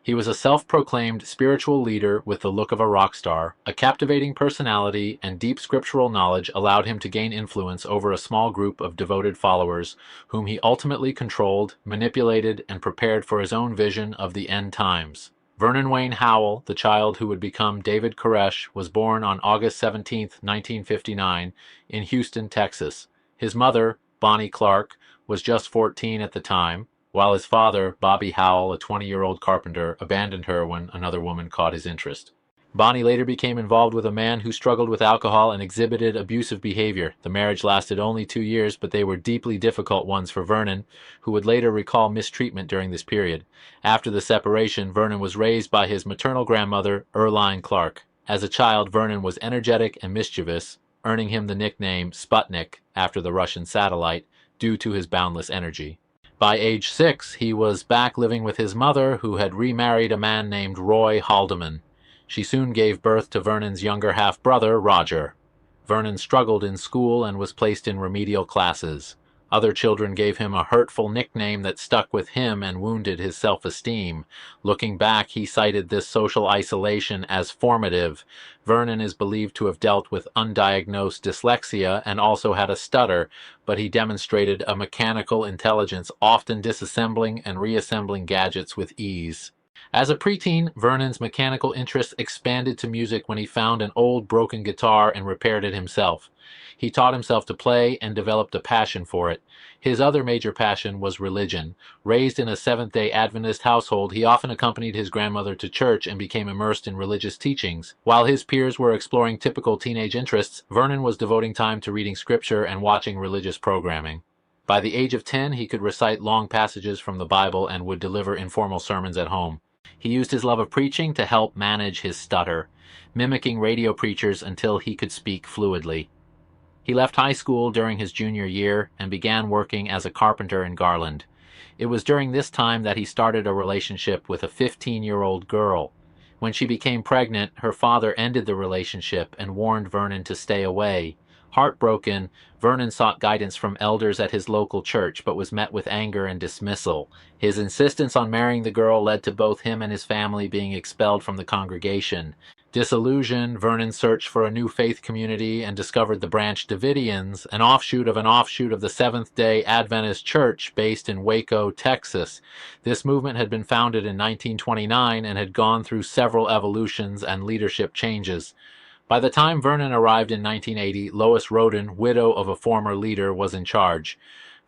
He was a self-proclaimed spiritual leader with the look of a rock star. A captivating personality and deep scriptural knowledge allowed him to gain influence over a small group of devoted followers, whom he ultimately controlled, manipulated, and prepared for his own vision of the end times. Vernon Wayne Howell, the child who would become David Koresh, was born on August 17, 1959, in Houston, Texas. His mother, Bonnie Clark, was just 14 at the time, while his father, Bobby Howell, a 20-year-old carpenter, abandoned her when another woman caught his interest. Bonnie later became involved with a man who struggled with alcohol and exhibited abusive behavior. The marriage lasted only 2 years, but they were deeply difficult ones for Vernon, who would later recall mistreatment during this period. After the separation, Vernon was raised by his maternal grandmother, Earline Clark. As a child, Vernon was energetic and mischievous, earning him the nickname Sputnik, after the Russian satellite, due to his boundless energy. By age 6, he was back living with his mother, who had remarried a man named Roy Haldeman. She soon gave birth to Vernon's younger half-brother, Roger. Vernon struggled in school and was placed in remedial classes. Other children gave him a hurtful nickname that stuck with him and wounded his self-esteem. Looking back, he cited this social isolation as formative. Vernon is believed to have dealt with undiagnosed dyslexia and also had a stutter, but he demonstrated a mechanical intelligence, often disassembling and reassembling gadgets with ease. As a preteen, Vernon's mechanical interest expanded to music when he found an old broken guitar and repaired it himself. He taught himself to play and developed a passion for it. His other major passion was religion. Raised in a Seventh-day Adventist household, he often accompanied his grandmother to church and became immersed in religious teachings. While his peers were exploring typical teenage interests, Vernon was devoting time to reading scripture and watching religious programming. By the age of 10, he could recite long passages from the Bible and would deliver informal sermons at home. He used his love of preaching to help manage his stutter, mimicking radio preachers until he could speak fluidly. He left high school during his junior year and began working as a carpenter in Garland. It was during this time that he started a relationship with a 15-year-old girl. When she became pregnant, her father ended the relationship and warned Vernon to stay away. Heartbroken, Vernon sought guidance from elders at his local church, but was met with anger and dismissal. His insistence on marrying the girl led to both him and his family being expelled from the congregation. Disillusioned, Vernon searched for a new faith community and discovered the Branch Davidians, an offshoot of the Seventh-day Adventist Church based in Waco, Texas. This movement had been founded in 1929 and had gone through several evolutions and leadership changes. By the time Vernon arrived in 1980, Lois Roden, widow of a former leader, was in charge.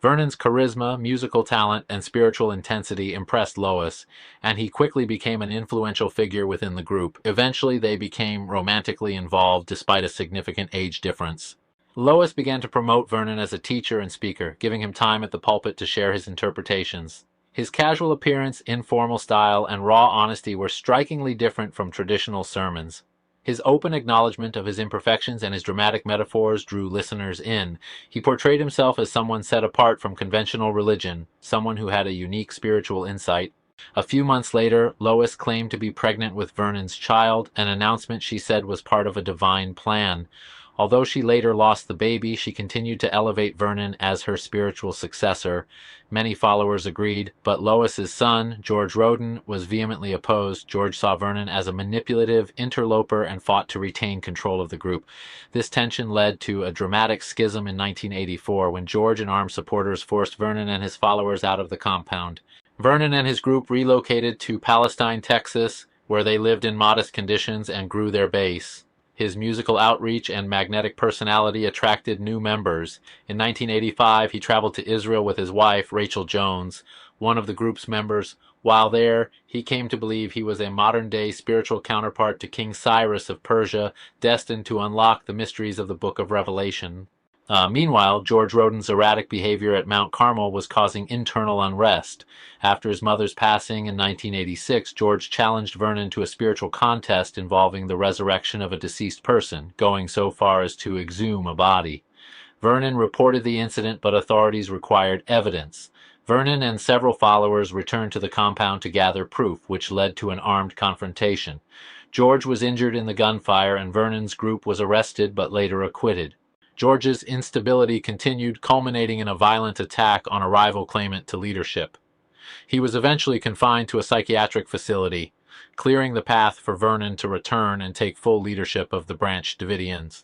Vernon's charisma, musical talent, and spiritual intensity impressed Lois, and he quickly became an influential figure within the group. Eventually, they became romantically involved despite a significant age difference. Lois began to promote Vernon as a teacher and speaker, giving him time at the pulpit to share his interpretations. His casual appearance, informal style, and raw honesty were strikingly different from traditional sermons. His open acknowledgement of his imperfections and his dramatic metaphors drew listeners in. He portrayed himself as someone set apart from conventional religion, someone who had a unique spiritual insight. A few months later, Lois claimed to be pregnant with Vernon's child, an announcement she said was part of a divine plan. Although she later lost the baby, she continued to elevate Vernon as her spiritual successor. Many followers agreed, but Lois's son, George Roden, was vehemently opposed. George saw Vernon as a manipulative interloper and fought to retain control of the group. This tension led to a dramatic schism in 1984 when George and armed supporters forced Vernon and his followers out of the compound. Vernon and his group relocated to Palestine, Texas, where they lived in modest conditions and grew their base. His musical outreach and magnetic personality attracted new members. In 1985, he traveled to Israel with his wife, Rachel Jones, one of the group's members. While there, he came to believe he was a modern-day spiritual counterpart to King Cyrus of Persia, destined to unlock the mysteries of the Book of Revelation. Meanwhile, George Roden's erratic behavior at Mount Carmel was causing internal unrest. After his mother's passing in 1986, George challenged Vernon to a spiritual contest involving the resurrection of a deceased person, going so far as to exhume a body. Vernon reported the incident, but authorities required evidence. Vernon and several followers returned to the compound to gather proof, which led to an armed confrontation. George was injured in the gunfire, and Vernon's group was arrested but later acquitted. George's instability continued, culminating in a violent attack on a rival claimant to leadership. He was eventually confined to a psychiatric facility, clearing the path for Vernon to return and take full leadership of the Branch Davidians.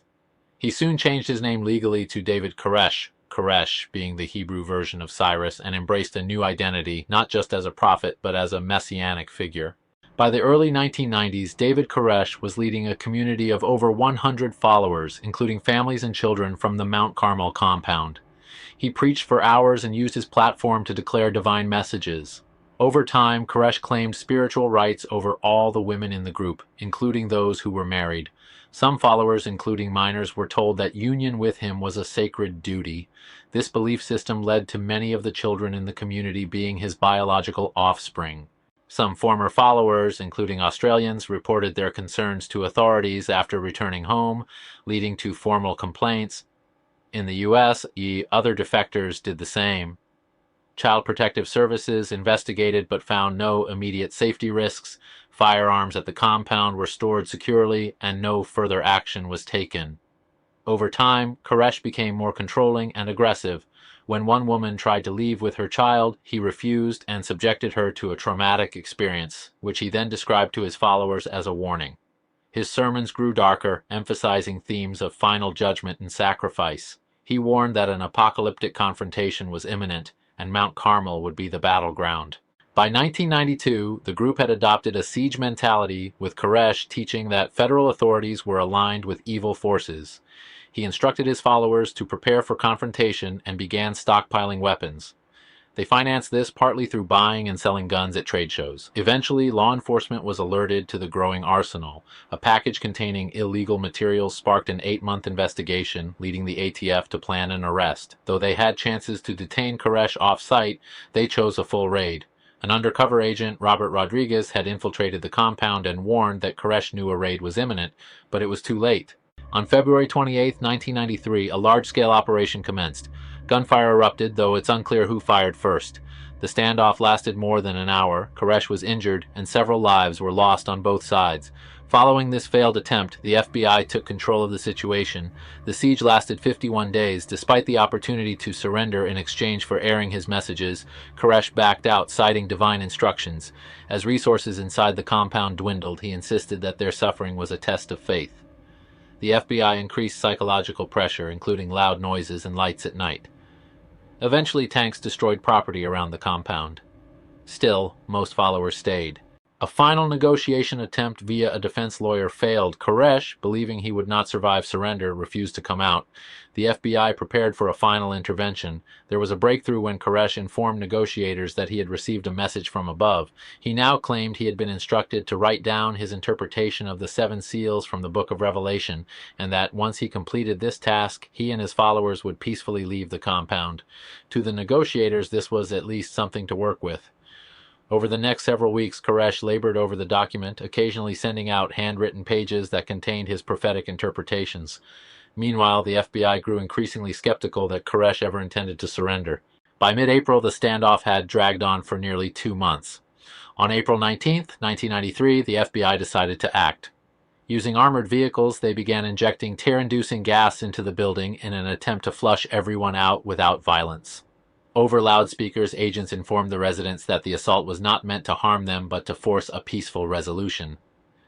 He soon changed his name legally to David Koresh, Koresh being the Hebrew version of Cyrus, and embraced a new identity, not just as a prophet, but as a messianic figure. By the early 1990s, David Koresh was leading a community of over 100 followers, including families and children from the Mount Carmel compound. He preached for hours and used his platform to declare divine messages. Over time, Koresh claimed spiritual rights over all the women in the group, including those who were married. Some followers, including minors, were told that union with him was a sacred duty. This belief system led to many of the children in the community being his biological offspring. Some former followers, including Australians, reported their concerns to authorities after returning home, leading to formal complaints. In the U.S., other defectors did the same. Child Protective Services investigated but found no immediate safety risks. Firearms at the compound were stored securely, and no further action was taken. Over time, Koresh became more controlling and aggressive. When one woman tried to leave with her child, he refused and subjected her to a traumatic experience, which he then described to his followers as a warning. His sermons grew darker, emphasizing themes of final judgment and sacrifice. He warned that an apocalyptic confrontation was imminent, and Mount Carmel would be the battleground. By 1992, the group had adopted a siege mentality, with Koresh teaching that federal authorities were aligned with evil forces. He instructed his followers to prepare for confrontation and began stockpiling weapons. They financed this partly through buying and selling guns at trade shows. Eventually, law enforcement was alerted to the growing arsenal. A package containing illegal materials sparked an 8-month investigation, leading the ATF to plan an arrest. Though they had chances to detain Koresh off-site, they chose a full raid. An undercover agent, Robert Rodriguez, had infiltrated the compound and warned that Koresh knew a raid was imminent, but it was too late. On February 28, 1993, a large-scale operation commenced. Gunfire erupted, though it's unclear who fired first. The standoff lasted more than an hour. Koresh was injured, and several lives were lost on both sides. Following this failed attempt, the FBI took control of the situation. The siege lasted 51 days. Despite the opportunity to surrender in exchange for airing his messages, Koresh backed out, citing divine instructions. As resources inside the compound dwindled, he insisted that their suffering was a test of faith. The FBI increased psychological pressure, including loud noises and lights at night. Eventually, tanks destroyed property around the compound. Still, most followers stayed. A final negotiation attempt via a defense lawyer failed. Koresh, believing he would not survive surrender, refused to come out. The FBI prepared for a final intervention. There was a breakthrough when Koresh informed negotiators that he had received a message from above. He now claimed he had been instructed to write down his interpretation of the 7 seals from the Book of Revelation, and that once he completed this task, he and his followers would peacefully leave the compound. To the negotiators, this was at least something to work with. Over the next several weeks, Koresh labored over the document, occasionally sending out handwritten pages that contained his prophetic interpretations. Meanwhile, the FBI grew increasingly skeptical that Koresh ever intended to surrender. By mid-April, the standoff had dragged on for nearly 2 months. On April 19, 1993, the FBI decided to act. Using armored vehicles, they began injecting tear-inducing gas into the building in an attempt to flush everyone out without violence. Over loudspeakers, agents informed the residents that the assault was not meant to harm them but to force a peaceful resolution.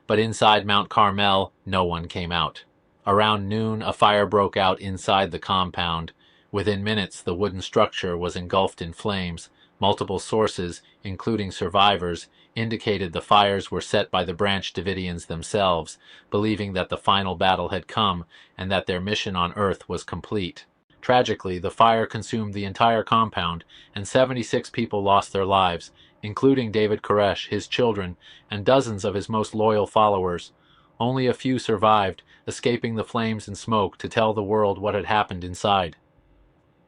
But inside Mount Carmel, no one came out. Around noon, a fire broke out inside the compound. Within minutes, the wooden structure was engulfed in flames. Multiple sources, including survivors, indicated the fires were set by the Branch Davidians themselves, believing that the final battle had come and that their mission on Earth was complete. Tragically, the fire consumed the entire compound, and 76 people lost their lives, including David Koresh, his children, and dozens of his most loyal followers. Only a few survived, escaping the flames and smoke to tell the world what had happened inside.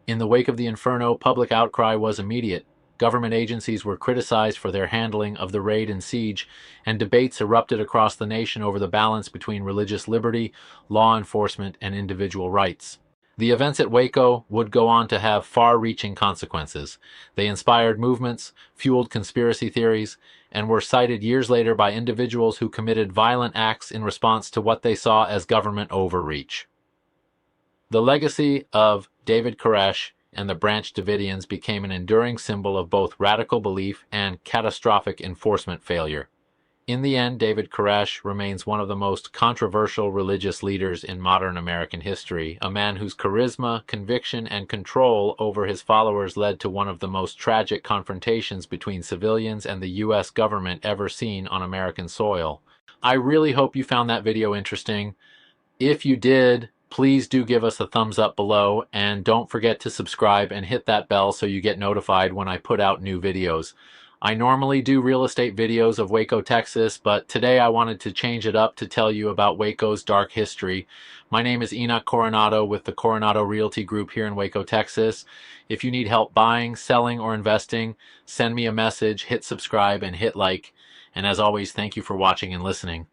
In the wake of the inferno, public outcry was immediate. Government agencies were criticized for their handling of the raid and siege, and debates erupted across the nation over the balance between religious liberty, law enforcement, and individual rights. The events at Waco would go on to have far-reaching consequences. They inspired movements, fueled conspiracy theories, and were cited years later by individuals who committed violent acts in response to what they saw as government overreach. The legacy of David Koresh and the Branch Davidians became an enduring symbol of both radical belief and catastrophic enforcement failure. In the end, David Koresh remains one of the most controversial religious leaders in modern American history, a man whose charisma, conviction, and control over his followers led to one of the most tragic confrontations between civilians and the U.S. government ever seen on American soil. I really hope you found that video interesting. If you did, please do give us a thumbs up below, and don't forget to subscribe and hit that bell so you get notified when I put out new videos. I normally do real estate videos of Waco, Texas, but today I wanted to change it up to tell you about Waco's dark history. My name is Enoch Coronado with the Coronado Realty Group here in Waco, Texas. If you need help buying, selling, or investing, send me a message, hit subscribe, and hit like. And as always, thank you for watching and listening.